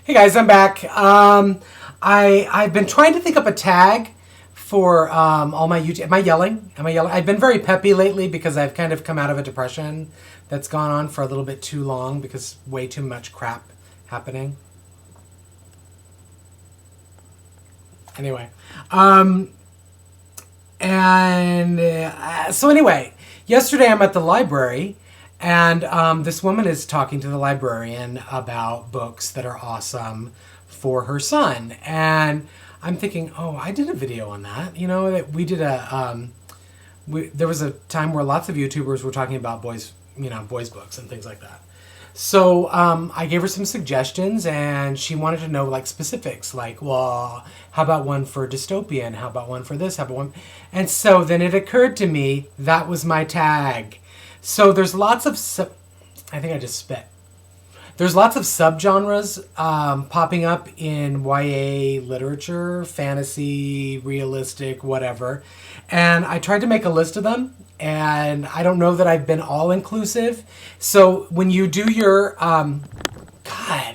Hey guys, I'm back. I've been trying to think up a tag for all my YouTube. Am I yelling? I've been very peppy lately because I've kind of come out of a depression that's gone on for a little bit too long because way too much crap happening. Anyway, so anyway, yesterday I'm at the library. And this woman is talking to the librarian about books that are awesome for her son. And I'm thinking, oh, I did a video on that. You know, that we did there was a time where lots of YouTubers were talking about boys books and things like that. So I gave her some suggestions, and she wanted to know like specifics, like, well, how about one for dystopian? How about one for this? How about one? And so then it occurred to me that was my tag. So there's lots of, I think I just spit. There's lots of subgenres popping up in YA literature, fantasy, realistic, whatever. And I tried to make a list of them, and I don't know that I've been all inclusive. So when you do your, God,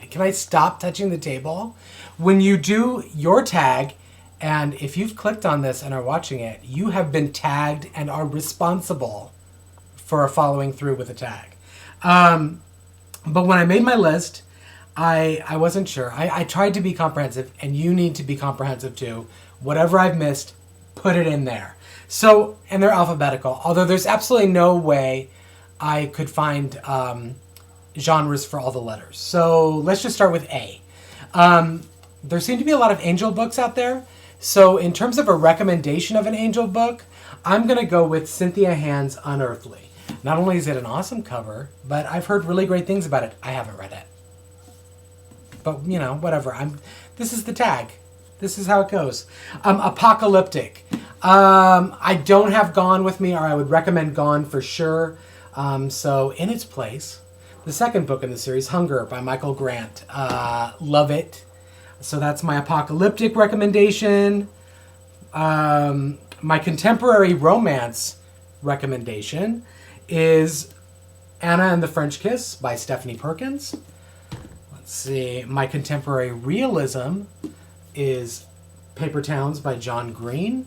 can I stop touching the table? When you do your tag, and if you've clicked on this and are watching it, you have been tagged and are responsible for following through with a tag. But when I made my list, I wasn't sure. I tried to be comprehensive, and you need to be comprehensive too. Whatever I've missed, put it in there. So, and they're alphabetical, although there's absolutely no way I could find genres for all the letters. So let's just start with A. There seem to be a lot of angel books out there. So in terms of a recommendation of an angel book, I'm going to go with Cynthia Hand's Unearthly. Not only is it an awesome cover, but I've heard really great things about it. I haven't read it. But, you know, whatever. This is the tag. This is how it goes. Apocalyptic. I don't have Gone with me, or I would recommend Gone for sure. So, in its place, the second book in the series, Hunger by Michael Grant. Love it. So that's my apocalyptic recommendation. My contemporary romance recommendation is Anna and the French Kiss by Stephanie Perkins. Let's see. My contemporary realism is Paper Towns by John Green.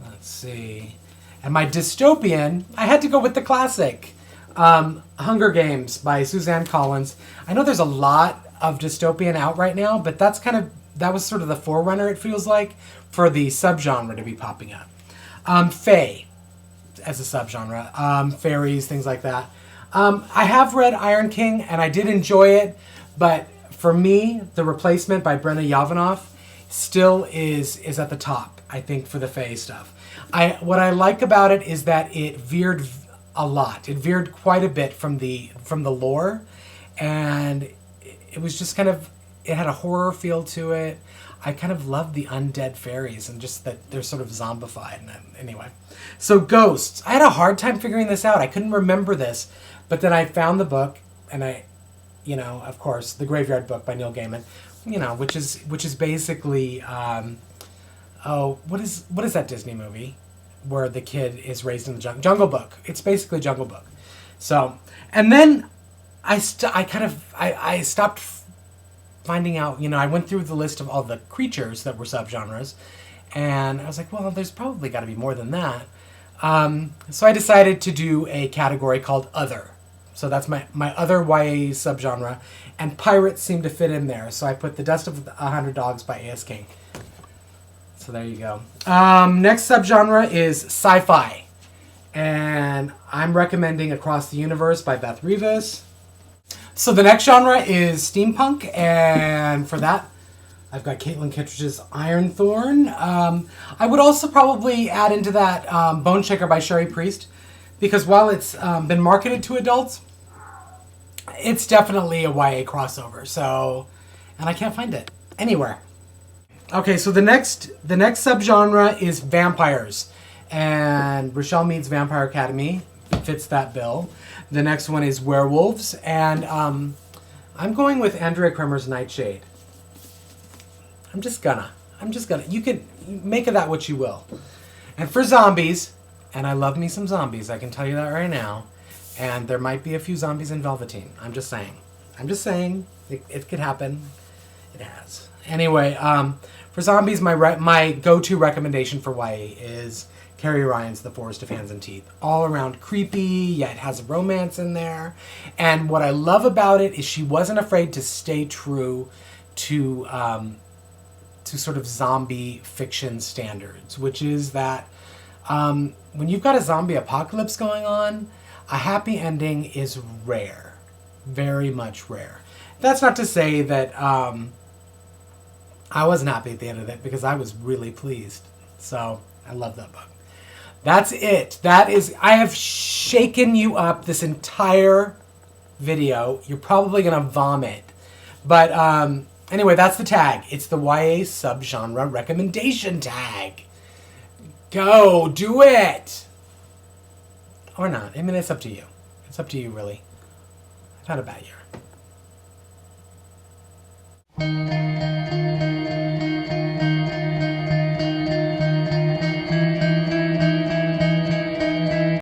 Let's see. And my dystopian, I had to go with the classic, Hunger Games by Suzanne Collins. I know there's a lot of dystopian out right now, but that was sort of the forerunner, it feels like, for the subgenre to be popping up. Fae as a subgenre, fairies, things like that. I have read Iron King, and I did enjoy it, but for me, The Replacement by Brenna Yavanoff still is at the top, I think, for the fae stuff. What I like about it is that it veered a lot. It veered quite a bit from the lore, and it was just kind of, it had a horror feel to it. I kind of love the undead fairies and just that they're sort of zombified. Anyway, so Ghosts. I had a hard time figuring this out. I couldn't remember this, but then I found the book, and of course, The Graveyard Book by Neil Gaiman, which is basically, what is that Disney movie where the kid is raised in the jungle? Jungle Book. It's basically Jungle Book. So, and then I stopped finding out, I went through the list of all the creatures that were subgenres, and I was like, well, there's probably got to be more than that. So I decided to do a category called Other. So that's my other YA subgenre, and pirates seem to fit in there. So I put The Dust of 100 Dogs by A.S. King. So there you go. Next subgenre is sci-fi, and I'm recommending Across the Universe by Beth Rivas. So the next genre is steampunk, and for that, I've got Caitlin Kittredge's Ironthorn. I would also probably add into that Bone Shaker by Sherry Priest, because while it's been marketed to adults, it's definitely a YA crossover. So, and I can't find it anywhere. Okay, so the next subgenre is vampires, and Rochelle Mead's Vampire Academy fits that bill. The next one is werewolves, and I'm going with Andrea Kremer's Nightshade. I'm just gonna. You can make of that what you will. And for zombies, and I love me some zombies, I can tell you that right now. And there might be a few zombies in Velveteen. I'm just saying. It could happen. It has. Anyway, for zombies, my go-to recommendation for YA is Carrie Ryan's The Forest of Hands and Teeth. All around creepy, yet it has romance in there. And what I love about it is she wasn't afraid to stay true to sort of zombie fiction standards, which is that when you've got a zombie apocalypse going on, a happy ending is rare. Very much rare. That's not to say that I wasn't happy at the end of it, because I was really pleased. So I love that book. That's it. I have shaken you up this entire video. You're probably going to vomit. But anyway, that's the tag. It's the YA subgenre recommendation tag. Go, do it! Or not. I mean, it's up to you. It's up to you, really. I've had a bad year.